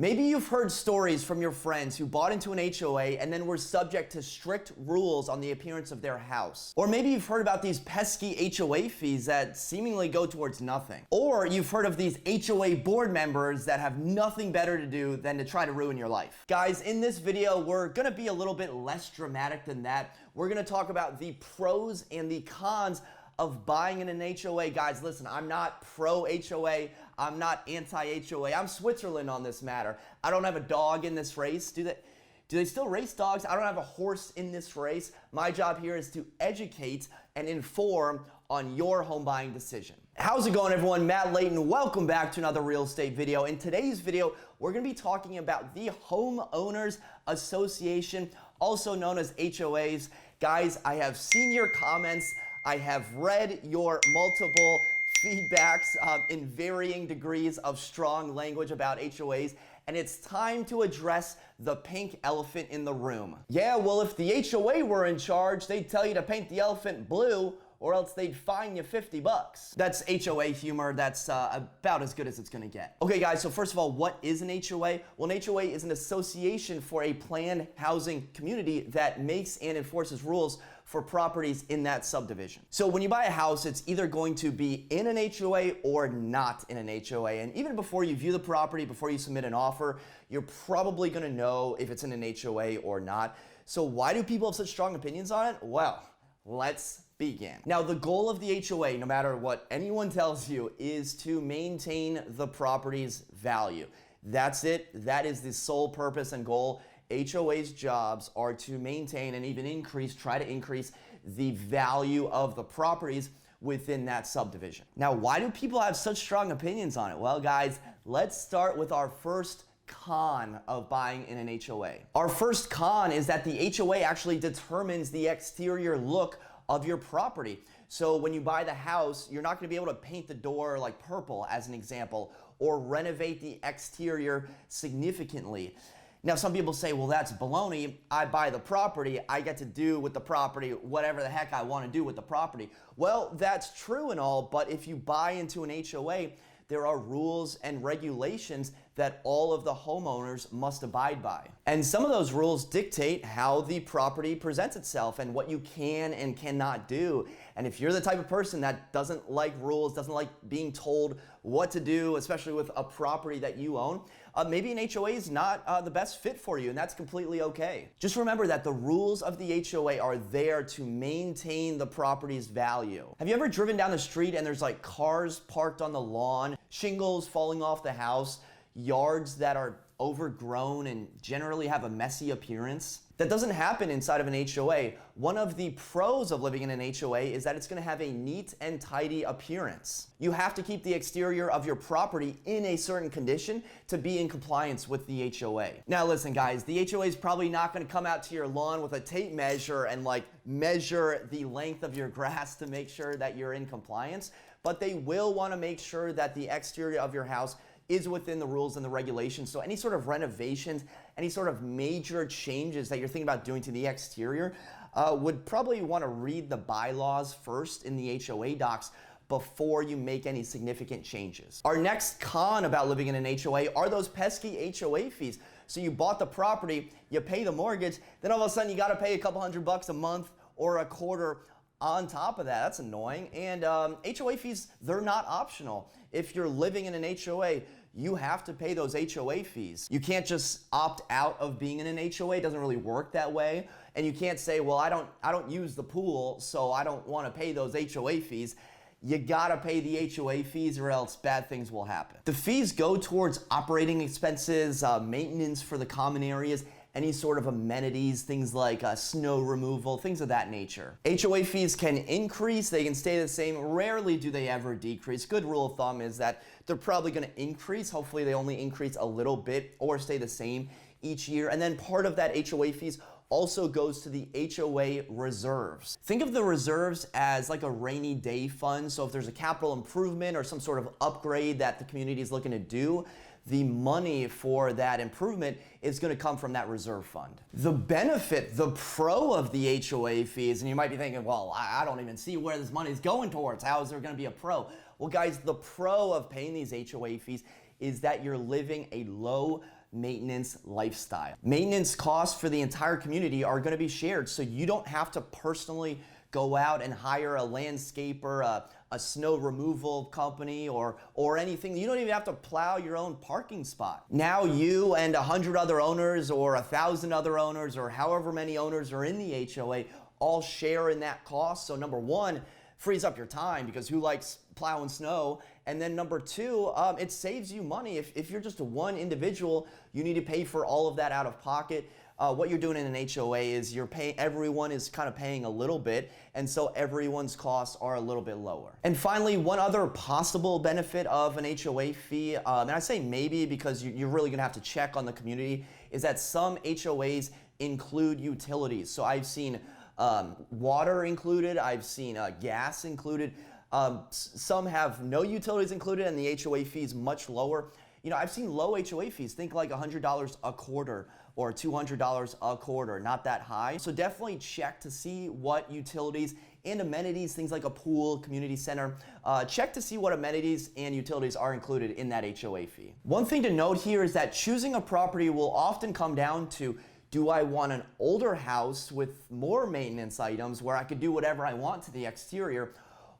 Maybe you've heard stories from your friends who bought into an HOA and then were subject to strict rules on the appearance of their house. Or maybe you've heard about these pesky HOA fees that seemingly go towards nothing. Or you've heard of these HOA board members that have nothing better to do than to try to ruin your life. Guys, in this video, we're gonna be a little bit less dramatic than that. We're gonna talk about the pros and the cons of buying in an HOA. Guys, listen, I'm not pro HOA. I'm not anti-HOA. I'm Switzerland on this matter. I don't have a dog in this race. Do they still race dogs? I don't have a horse in this race. My job here is to educate and inform on your home buying decision. How's it going, everyone? Matt Leighton. Welcome back to another real estate video. In today's video, we're gonna be talking about the Homeowners Association, also known as HOAs. Guys, I have seen your comments. I have read your multiple feedbacks in varying degrees of strong language about HOAs, and it's time to address the pink elephant in the room. Yeah, well, if the HOA were in charge, they'd tell you to paint the elephant blue, or else they'd fine you 50 bucks. That's HOA humor. That's about as good as it's gonna get. Okay, guys, so first of all, what is an HOA? Well, an HOA is an association for a planned housing community that makes and enforces rules for properties in that subdivision. So when you buy a house, it's either going to be in an HOA or not in an HOA. And even before you view the property, before you submit an offer, you're probably gonna know if it's in an HOA or not. So why do people have such strong opinions on it? Well, let's begin. Now, the goal of the HOA, no matter what anyone tells you, is to maintain the property's value. That's it. That is the sole purpose and goal. HOA's jobs are to maintain and even try to increase the value of the properties within that subdivision. Now, why do people have such strong opinions on it? Well, guys, let's start with our first con of buying in an HOA. Our first con is that the HOA actually determines the exterior look of your property. So when you buy the house, you're not gonna be able to paint the door like purple, as an example, or renovate the exterior significantly. Now, some people say, well, that's baloney. I buy the property. I get to do with the property whatever the heck I want to do with the property. Well, that's true and all, but if you buy into an HOA, there are rules and regulations that all of the homeowners must abide by. And some of those rules dictate how the property presents itself and what you can and cannot do. And if you're the type of person that doesn't like rules, doesn't like being told what to do, especially with a property that you own, maybe an HOA is not the best fit for you, and that's completely okay. Just remember that the rules of the HOA are there to maintain the property's value. Have you ever driven down the street and there's like cars parked on the lawn, shingles falling off the house, yards that are overgrown and generally have a messy appearance? That doesn't happen inside of an HOA. One of the pros of living in an HOA is that it's gonna have a neat and tidy appearance. You have to keep the exterior of your property in a certain condition to be in compliance with the HOA. Now listen, guys, the HOA is probably not gonna come out to your lawn with a tape measure and like measure the length of your grass to make sure that you're in compliance, but they will wanna make sure that the exterior of your house is within the rules and the regulations. So any sort of renovations, any sort of major changes that you're thinking about doing to the exterior would probably want to read the bylaws first in the HOA docs before you make any significant changes. Our next con about living in an HOA are those pesky HOA fees. So you bought the property, you pay the mortgage, then all of a sudden you gotta pay a couple $100 a month or a quarter on top of that. That's annoying. And HOA fees, they're not optional. If you're living in an HOA, you have to pay those HOA fees. You can't just opt out of being in an HOA. It doesn't really work that way. And you can't say, well, I don't use the pool, so I don't want to pay those HOA fees. You gotta pay the HOA fees or else bad things will happen. The fees go towards operating expenses, maintenance for the common areas, any sort of amenities, things like snow removal, things of that nature. HOA fees can increase, they can stay the same. Rarely do they ever decrease. Good rule of thumb is that they're probably gonna increase. Hopefully they only increase a little bit or stay the same each year. And then part of that HOA fees also goes to the HOA reserves. Think of the reserves as like a rainy day fund. So if there's a capital improvement or some sort of upgrade that the community is looking to do, the money for that improvement is going to come from that reserve fund. The benefit, the pro of the HOA fees, and you might be thinking, well, I don't even see where this money is going towards. How is there going to be a pro? Well, guys, the pro of paying these HOA fees is that you're living a low maintenance lifestyle. Maintenance costs for the entire community are going to be shared, so you don't have to personally go out and hire a landscaper, a snow removal company, or anything. You don't even have to plow your own parking spot. Now you and 100 other owners or 1,000 other owners or however many owners are in the HOA all share in that cost. So number one, frees up your time, because who likes plowing snow? And then number two, it saves you money. If you're just one individual, you need to pay for all of that out of pocket. What you're doing in an HOA is you're paying, everyone is kind of paying a little bit, and so everyone's costs are a little bit lower. And finally, one other possible benefit of an HOA fee, and I say maybe because you're really gonna have to check on the community, is that some HOAs include utilities. So I've seen water included, I've seen gas included. Some have no utilities included, and the HOA fee is much lower. You know, I've seen low HOA fees, think like $100 a quarter or $200 a quarter, not that high. So definitely check to see what utilities and amenities, things like a pool, community center, check to see what amenities and utilities are included in that HOA fee. One thing to note here is that choosing a property will often come down to, do I want an older house with more maintenance items where I could do whatever I want to the exterior,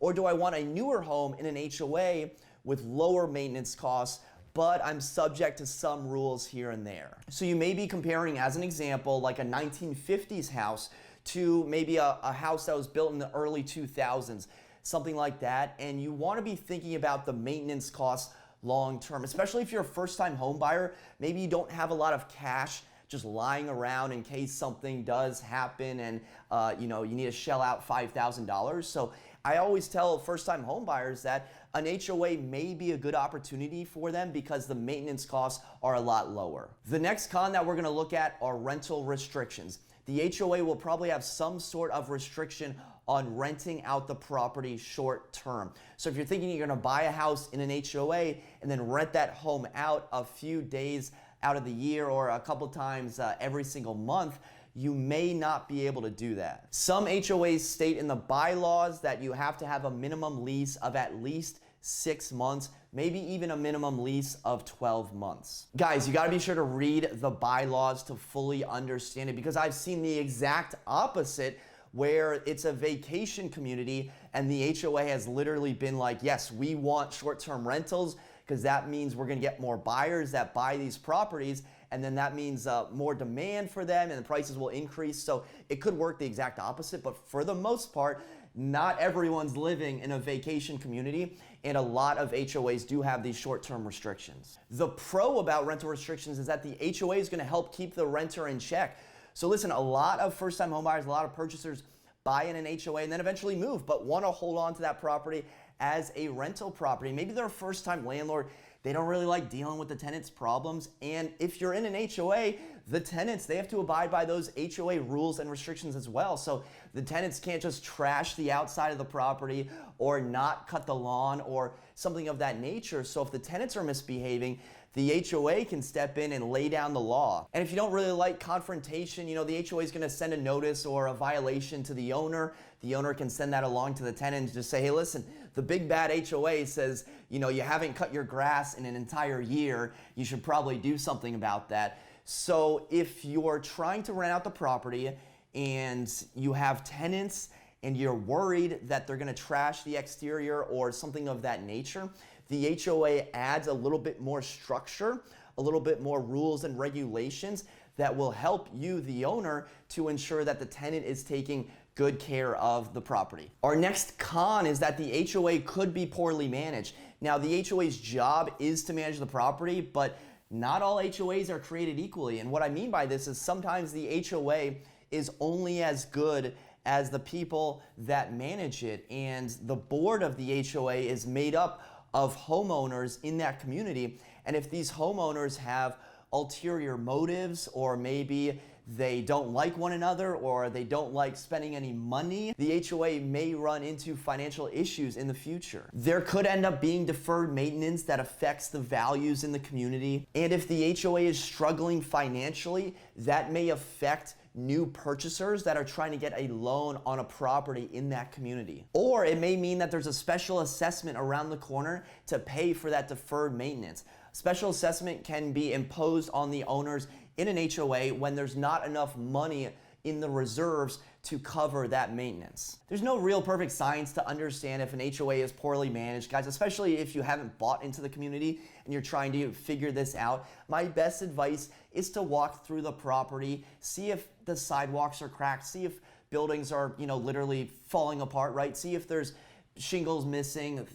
or do I want a newer home in an HOA with lower maintenance costs, but I'm subject to some rules here and there? So you may be comparing, as an example, like a 1950s house to maybe a house that was built in the early 2000s, something like that, and you want to be thinking about the maintenance costs long term, especially if you're a first-time home buyer. Maybe you don't have a lot of cash just lying around in case something does happen and you need to shell out $5,000. So I always tell first-time home buyers that an HOA may be a good opportunity for them because the maintenance costs are a lot lower. The next con that we're going to look at are rental restrictions. The HOA will probably have some sort of restriction on renting out the property short term. So if you're thinking you're going to buy a house in an HOA and then rent that home out a few days out of the year or a couple times every single month, you may not be able to do that. Some HOAs state in the bylaws that you have to have a minimum lease of at least 6 months, maybe even a minimum lease of 12 months. Guys, you gotta be sure to read the bylaws to fully understand it, because I've seen the exact opposite where it's a vacation community and the HOA has literally been like, yes, we want short-term rentals because that means we're gonna get more buyers that buy these properties, and then that means more demand for them and the prices will increase. So it could work the exact opposite, but for the most part, not everyone's living in a vacation community, and a lot of HOAs do have these short-term restrictions. The pro about rental restrictions is that the HOA is gonna help keep the renter in check. So listen, a lot of first-time homebuyers, a lot of purchasers buy in an HOA and then eventually move, but wanna hold on to that property as a rental property. Maybe they're a first-time landlord, they don't really like dealing with the tenants' problems, and if you're in an HOA, the tenants, they have to abide by those HOA rules and restrictions as well. So the tenants can't just trash the outside of the property or not cut the lawn or something of that nature. So if the tenants are misbehaving, the HOA can step in and lay down the law. And if you don't really like confrontation, the HOA is gonna send a notice or a violation to the owner. The owner can send that along to the tenant and just say, hey, listen, the big bad HOA says, you haven't cut your grass in an entire year. You should probably do something about that. So if you're trying to rent out the property and you have tenants and you're worried that they're gonna trash the exterior or something of that nature, the HOA adds a little bit more structure, a little bit more rules and regulations that will help you, the owner, to ensure that the tenant is taking good care of the property. Our next con is that the HOA could be poorly managed. Now, the HOA's job is to manage the property, but not all HOAs are created equally. And what I mean by this is sometimes the HOA is only as good as the people that manage it. And the board of the HOA is made up of homeowners in that community. And if these homeowners have ulterior motives, or maybe they don't like one another, or they don't like spending any money, the HOA may run into financial issues in the future. There could end up being deferred maintenance that affects the values in the community. And if the HOA is struggling financially, that may affect new purchasers that are trying to get a loan on a property in that community. Or it may mean that there's a special assessment around the corner to pay for that deferred maintenance. Special assessment can be imposed on the owners in an HOA when there's not enough money in the reserves to cover that maintenance. There's no real perfect science to understand if an HOA is poorly managed, guys, especially if you haven't bought into the community and you're trying to figure this out. My best advice is to walk through the property, see if the sidewalks are cracked, see if buildings are, literally falling apart, right? See if there's shingles missing,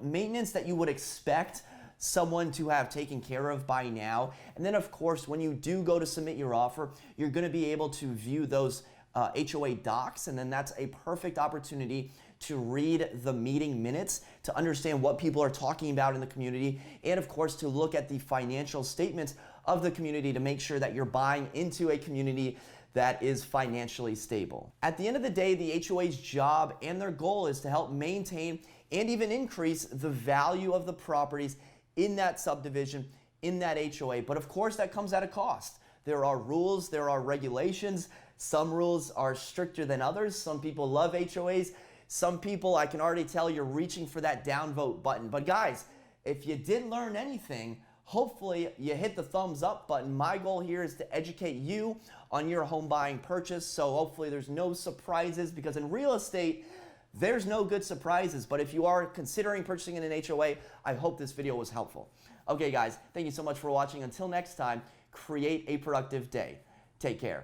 maintenance that you would expect someone to have taken care of by now. And then of course, when you do go to submit your offer, you're gonna be able to view those HOA docs, and then that's a perfect opportunity to read the meeting minutes, to understand what people are talking about in the community, and of course to look at the financial statements of the community to make sure that you're buying into a community that is financially stable. At the end of the day, the HOA's job and their goal is to help maintain and even increase the value of the properties in that subdivision, in that HOA. But of course, that comes at a cost. There are rules, there are regulations. Some rules are stricter than others. Some people love HOAs. Some people, I can already tell, you're reaching for that downvote button. But guys, if you did learn anything, hopefully you hit the thumbs up button. My goal here is to educate you on your home buying purchase. So hopefully there's no surprises, because in real estate, there's no good surprises. But if you are considering purchasing in an HOA, I hope this video was helpful. Okay guys, thank you so much for watching. Until next time, create a productive day. Take care.